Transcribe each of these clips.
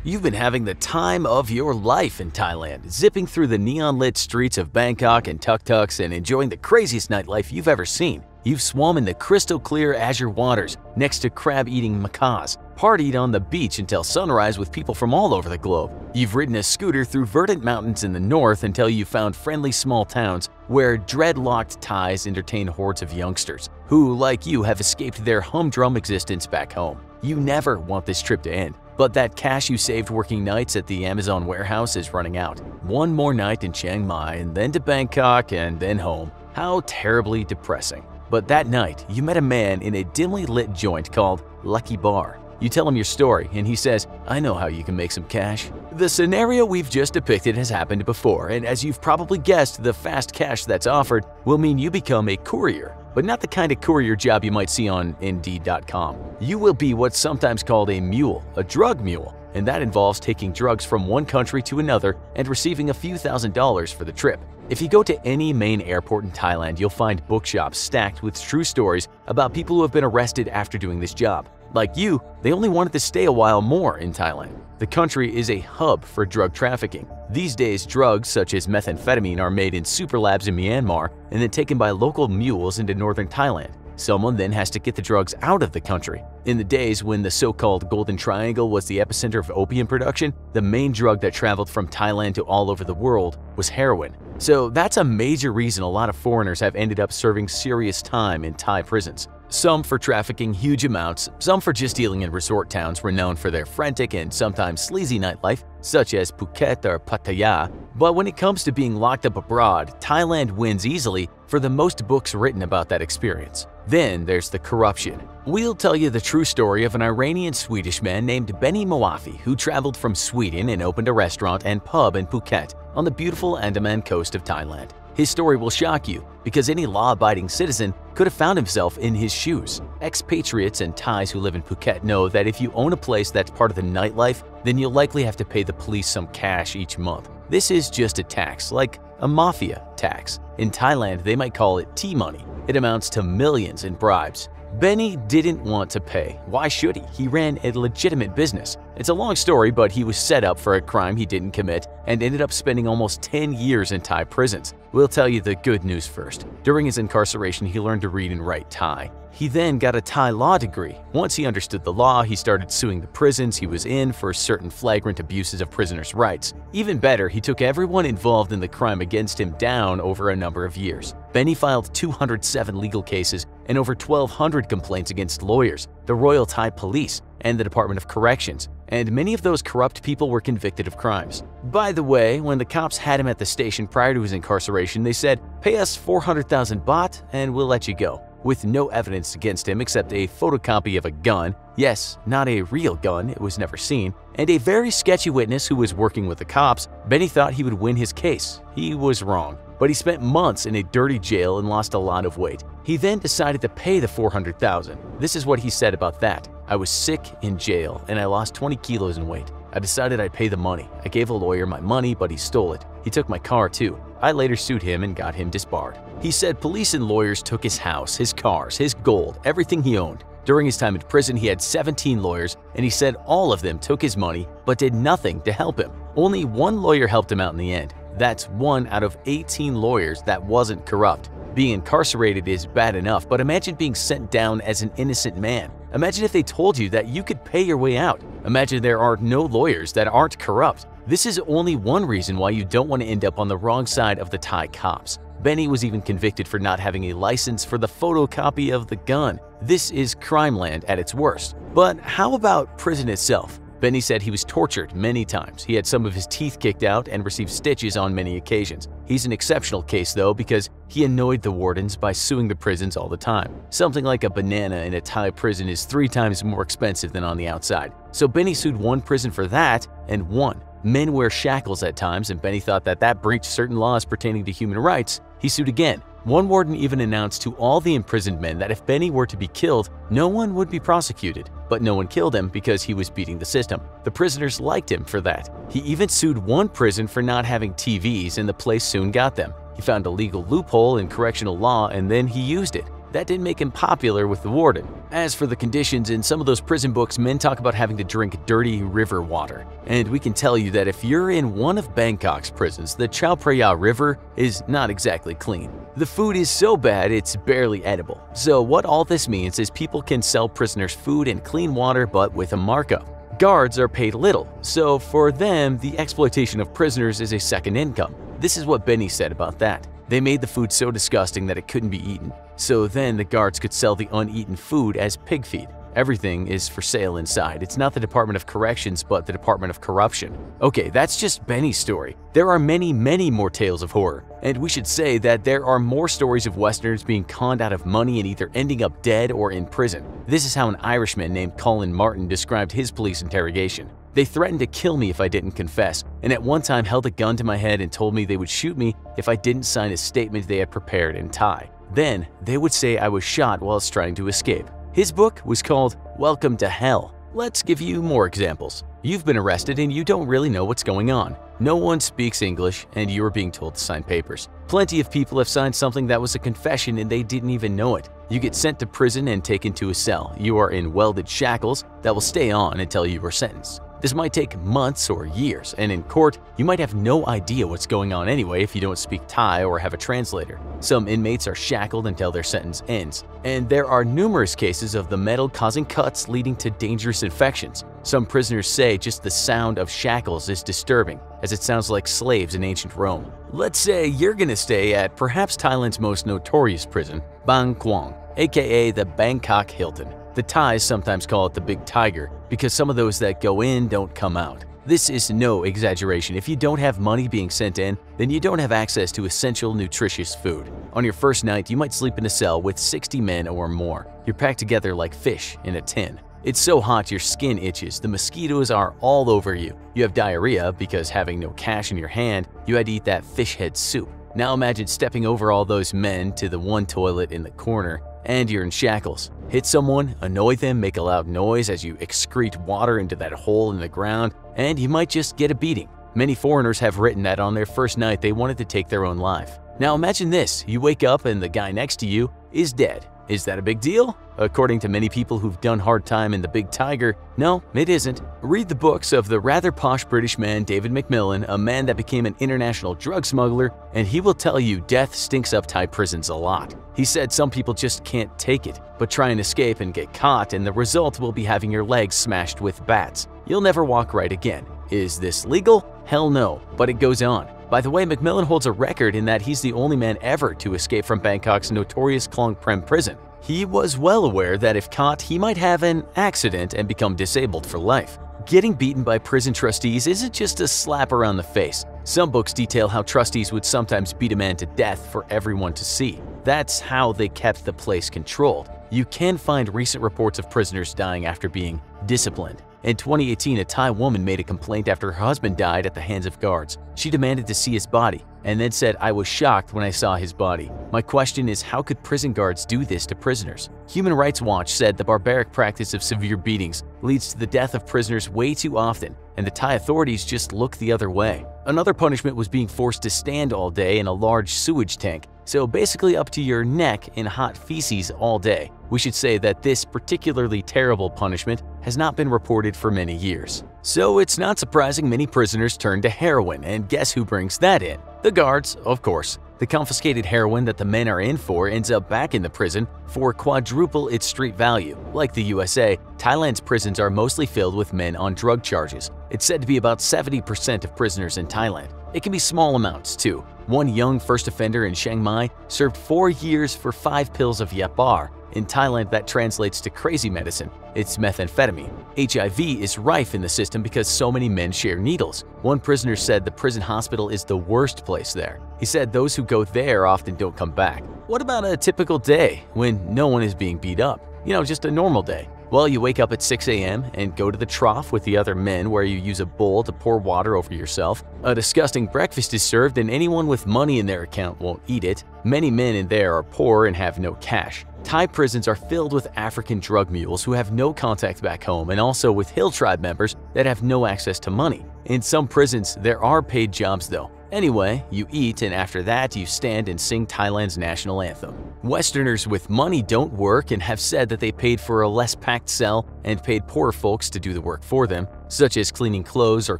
You've been having the time of your life in Thailand, zipping through the neon-lit streets of Bangkok and tuk-tuks and enjoying the craziest nightlife you've ever seen. You've swum in the crystal-clear azure waters next to crab-eating macaws, partied on the beach until sunrise with people from all over the globe. You've ridden a scooter through verdant mountains in the north until you found friendly small towns where dreadlocked Thais entertain hordes of youngsters who, like you, have escaped their humdrum existence back home. You never want this trip to end. But that cash you saved working nights at the Amazon warehouse is running out. One more night in Chiang Mai and then to Bangkok and then home. How terribly depressing. But that night, you met a man in a dimly lit joint called Lucky Bar. You tell him your story and he says, "I know how you can make some cash." The scenario we've just depicted has happened before, and as you've probably guessed, the fast cash that's offered will mean you become a courier. But not the kind of courier job you might see on Indeed.com. You will be what's sometimes called a mule, a drug mule, and that involves taking drugs from one country to another and receiving a few $1,000s for the trip. If you go to any main airport in Thailand, you'll find bookshops stacked with true stories about people who have been arrested after doing this job. Like you, they only wanted to stay a while more in Thailand. The country is a hub for drug trafficking. These days, drugs such as methamphetamine are made in super labs in Myanmar and then taken by local mules into northern Thailand. Someone then has to get the drugs out of the country. In the days when the so-called Golden Triangle was the epicenter of opium production, the main drug that traveled from Thailand to all over the world was heroin. So that's a major reason a lot of foreigners have ended up serving serious time in Thai prisons. Some for trafficking huge amounts, some for just dealing in resort towns renowned for their frantic and sometimes sleazy nightlife, such as Phuket or Pattaya. But when it comes to being locked up abroad, Thailand wins easily for the most books written about that experience. Then there's the corruption. We'll tell you the true story of an Iranian-Swedish man named Benny Moafi who traveled from Sweden and opened a restaurant and pub in Phuket on the beautiful Andaman coast of Thailand. His story will shock you because any law-abiding citizen could have found himself in his shoes. Expatriates and Thais who live in Phuket know that if you own a place that's part of the nightlife, then you'll likely have to pay the police some cash each month. This is just a tax, like a mafia tax. In Thailand, they might call it tea money. It amounts to millions in bribes. Benny didn't want to pay. Why should he? He ran a legitimate business. It's a long story, but he was set up for a crime he didn't commit and ended up spending almost 10 years in Thai prisons. We'll tell you the good news first. During his incarceration, he learned to read and write Thai. He then got a Thai law degree. Once he understood the law, he started suing the prisons he was in for certain flagrant abuses of prisoners' rights. Even better, he took everyone involved in the crime against him down over a number of years. Benny filed 207 legal cases and over 1,200 complaints against lawyers, the Royal Thai Police, and the Department of Corrections, and many of those corrupt people were convicted of crimes. By the way, when the cops had him at the station prior to his incarceration, they said, "Pay us 400,000 baht and we'll let you go." With no evidence against him except a photocopy of a gun, yes, not a real gun, it was never seen, and a very sketchy witness who was working with the cops, Benny thought he would win his case. He was wrong, but he spent months in a dirty jail and lost a lot of weight. He then decided to pay the 400,000. This is what he said about that. "I was sick in jail and I lost 20 kilos in weight. I decided I'd pay the money. I gave a lawyer my money, but he stole it. He took my car too. I later sued him and got him disbarred." He said police and lawyers took his house, his cars, his gold, everything he owned. During his time in prison, he had 17 lawyers, and he said all of them took his money but did nothing to help him. Only one lawyer helped him out in the end. That's 1 out of 18 lawyers that wasn't corrupt. Being incarcerated is bad enough, but imagine being sent down as an innocent man. Imagine if they told you that you could pay your way out. Imagine there are no lawyers that aren't corrupt. This is only one reason why you don't want to end up on the wrong side of the Thai cops. Benny was even convicted for not having a license for the photocopy of the gun. This is crime land at its worst. But how about prison itself? Benny said he was tortured many times. He had some of his teeth kicked out and received stitches on many occasions. He's an exceptional case though because he annoyed the wardens by suing the prisons all the time. Something like a banana in a Thai prison is 3 times more expensive than on the outside. So Benny sued one prison for that and won. Men wear shackles at times, and Benny thought that breached certain laws pertaining to human rights. He sued again. One warden even announced to all the imprisoned men that if Benny were to be killed, no one would be prosecuted. But no one killed him because he was beating the system. The prisoners liked him for that. He even sued one prison for not having TVs, and the place soon got them. He found a legal loophole in correctional law and then he used it. that didn't make him popular with the warden. As for the conditions, in some of those prison books, men talk about having to drink dirty river water. And we can tell you that if you're in one of Bangkok's prisons, the Chao Phraya River is not exactly clean. The food is so bad it's barely edible. So what all this means is people can sell prisoners food and clean water but with a markup. Guards are paid little, so for them, the exploitation of prisoners is a second income. This is what Benny said about that. They made the food so disgusting that it couldn't be eaten. So then the guards could sell the uneaten food as pig feed. Everything is for sale inside. It's not the Department of Corrections, but the Department of Corruption. Okay, that's just Benny's story. There are many more tales of horror. And we should say that there are more stories of Westerners being conned out of money and either ending up dead or in prison. This is how an Irishman named Colin Martin described his police interrogation. They threatened to kill me if I didn't confess, and at one time held a gun to my head and told me they would shoot me if I didn't sign a statement they had prepared in Thai. Then they would say I was shot while I was trying to escape. His book was called Welcome to Hell. Let's give you more examples. You've been arrested and you don't really know what's going on. No one speaks English and you are being told to sign papers. Plenty of people have signed something that was a confession and they didn't even know it. You get sent to prison and taken to a cell. You are in welded shackles that will stay on until you are sentenced. This might take months or years, and in court, you might have no idea what's going on anyway if you don't speak Thai or have a translator. Some inmates are shackled until their sentence ends. And there are numerous cases of the metal causing cuts leading to dangerous infections. Some prisoners say just the sound of shackles is disturbing, as it sounds like slaves in ancient Rome. Let's say you're gonna stay at perhaps Thailand's most notorious prison, Bang Kwang, aka the Bangkok Hilton. The Thais sometimes call it the Big Tiger because some of those that go in don't come out. This is no exaggeration. If you don't have money being sent in, then you don't have access to essential nutritious food. On your first night, you might sleep in a cell with 60 men or more. You're packed together like fish in a tin. It's so hot your skin itches, the mosquitoes are all over you. You have diarrhea because having no cash in your hand, you had to eat that fish head soup. Now imagine stepping over all those men to the one toilet in the corner, and you're in shackles. Hit someone, annoy them, make a loud noise as you excrete water into that hole in the ground, and you might just get a beating. Many foreigners have written that on their first night they wanted to take their own life. Now imagine this, you wake up and the guy next to you is dead. Is that a big deal? According to many people who've done hard time in the Big Tiger, no, it isn't. Read the books of the rather posh British man David Macmillan, a man that became an international drug smuggler, and he will tell you death stinks up Thai prisons a lot. He said some people just can't take it, but try and escape and get caught, and the result will be having your legs smashed with bats. You'll never walk right again. Is this legal? Hell no, but it goes on. By the way, Macmillan holds a record in that he's the only man ever to escape from Bangkok's notorious Klong Prem prison. He was well aware that if caught, he might have an accident and become disabled for life. Getting beaten by prison trustees isn't just a slap around the face. Some books detail how trustees would sometimes beat a man to death for everyone to see. That's how they kept the place controlled. You can find recent reports of prisoners dying after being disciplined. In 2018, a Thai woman made a complaint after her husband died at the hands of guards. She demanded to see his body and then said, "I was shocked when I saw his body. My question is, how could prison guards do this to prisoners?" Human Rights Watch said the barbaric practice of severe beatings leads to the death of prisoners way too often, and the Thai authorities just look the other way. Another punishment was being forced to stand all day in a large sewage tank, so basically up to your neck in hot feces all day. We should say that this particularly terrible punishment has not been reported for many years. So it's not surprising many prisoners turn to heroin, and guess who brings that in? The guards, of course. The confiscated heroin that the men are in for ends up back in the prison for quadruple its street value. Like the USA, Thailand's prisons are mostly filled with men on drug charges. It's said to be about 70% of prisoners in Thailand. It can be small amounts too. One young first offender in Chiang Mai served 4 years for 5 pills of yapar. In Thailand, that translates to crazy medicine. It's methamphetamine. HIV is rife in the system because so many men share needles. One prisoner said the prison hospital is the worst place there. He said those who go there often don't come back. What about a typical day when no one is being beat up? You know, just a normal day. Well, you wake up at 6 a.m. and go to the trough with the other men where you use a bowl to pour water over yourself. A disgusting breakfast is served and anyone with money in their account won't eat it. Many men in there are poor and have no cash. Thai prisons are filled with African drug mules who have no contact back home and also with hill tribe members that have no access to money. In some prisons, there are paid jobs though. Anyway, you eat, and after that you stand and sing Thailand's national anthem. Westerners with money don't work and have said that they paid for a less packed cell and paid poorer folks to do the work for them, such as cleaning clothes or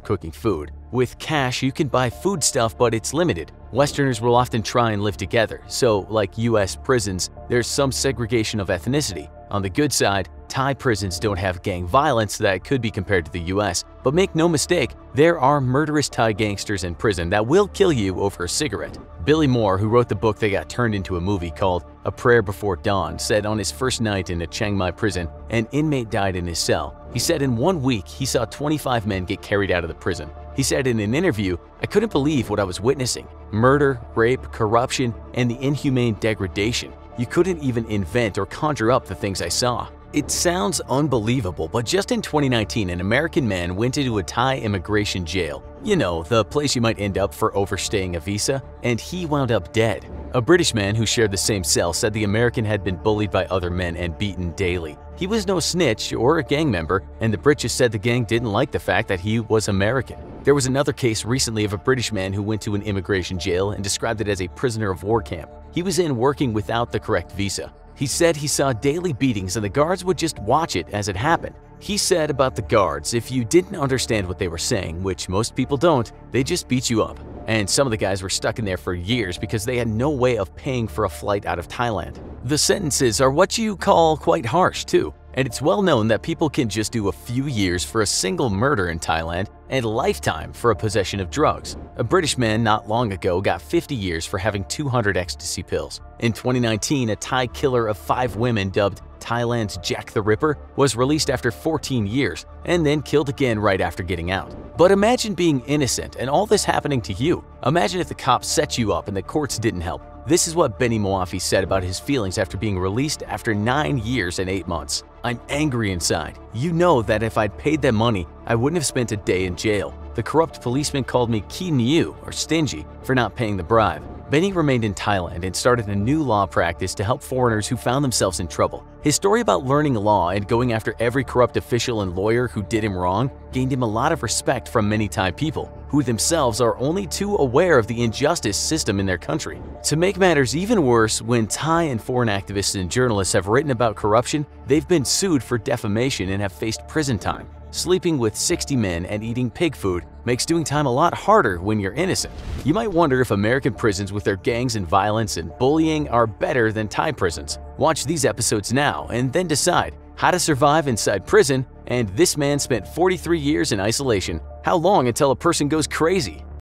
cooking food. With cash, you can buy food stuff, but it's limited. Westerners will often try and live together, so like US prisons, there's some segregation of ethnicity. On the good side, Thai prisons don't have gang violence that could be compared to the US, but make no mistake, there are murderous Thai gangsters in prison that will kill you over a cigarette. Billy Moore, who wrote the book that got turned into a movie called A Prayer Before Dawn, said on his first night in a Chiang Mai prison, an inmate died in his cell. He said in 1 week he saw 25 men get carried out of the prison. He said in an interview, "I couldn't believe what I was witnessing. Murder, rape, corruption, and the inhumane degradation. You couldn't even invent or conjure up the things I saw." It sounds unbelievable, but just in 2019, an American man went into a Thai immigration jail. You know, the place you might end up for overstaying a visa, and he wound up dead. A British man who shared the same cell said the American had been bullied by other men and beaten daily. He was no snitch or a gang member, and the British said the gang didn't like the fact that he was American. There was another case recently of a British man who went to an immigration jail and described it as a prisoner of war camp. He was in working without the correct visa. He said he saw daily beatings and the guards would just watch it as it happened. He said about the guards, if you didn't understand what they were saying, which most people don't, they just beat you up. And some of the guys were stuck in there for years because they had no way of paying for a flight out of Thailand. The sentences are what you call quite harsh too. And it's well known that people can just do a few years for a single murder in Thailand and lifetime for a possession of drugs. A British man not long ago got 50 years for having 200 ecstasy pills. In 2019, a Thai killer of 5 women dubbed Thailand's Jack the Ripper was released after 14 years and then killed again right after getting out. But imagine being innocent and all this happening to you. Imagine if the cops set you up and the courts didn't help. This is what Benny Moafi said about his feelings after being released after 9 years and 8 months. "I'm angry inside. You know that if I'd paid them money, I wouldn't have spent a day in jail. The corrupt policeman called me ki niu, or stingy, for not paying the bribe." Benny remained in Thailand and started a new law practice to help foreigners who found themselves in trouble. His story about learning law and going after every corrupt official and lawyer who did him wrong gained him a lot of respect from many Thai people, who themselves are only too aware of the injustice system in their country. To make matters even worse, when Thai and foreign activists and journalists have written about corruption, they've been sued for defamation and have faced prison time. Sleeping with 60 men and eating pig food makes doing time a lot harder when you're innocent. You might wonder if American prisons with their gangs and violence and bullying are better than Thai prisons. Watch these episodes now and then decide how to survive inside prison, and this man spent 43 years in isolation. How long until a person goes crazy?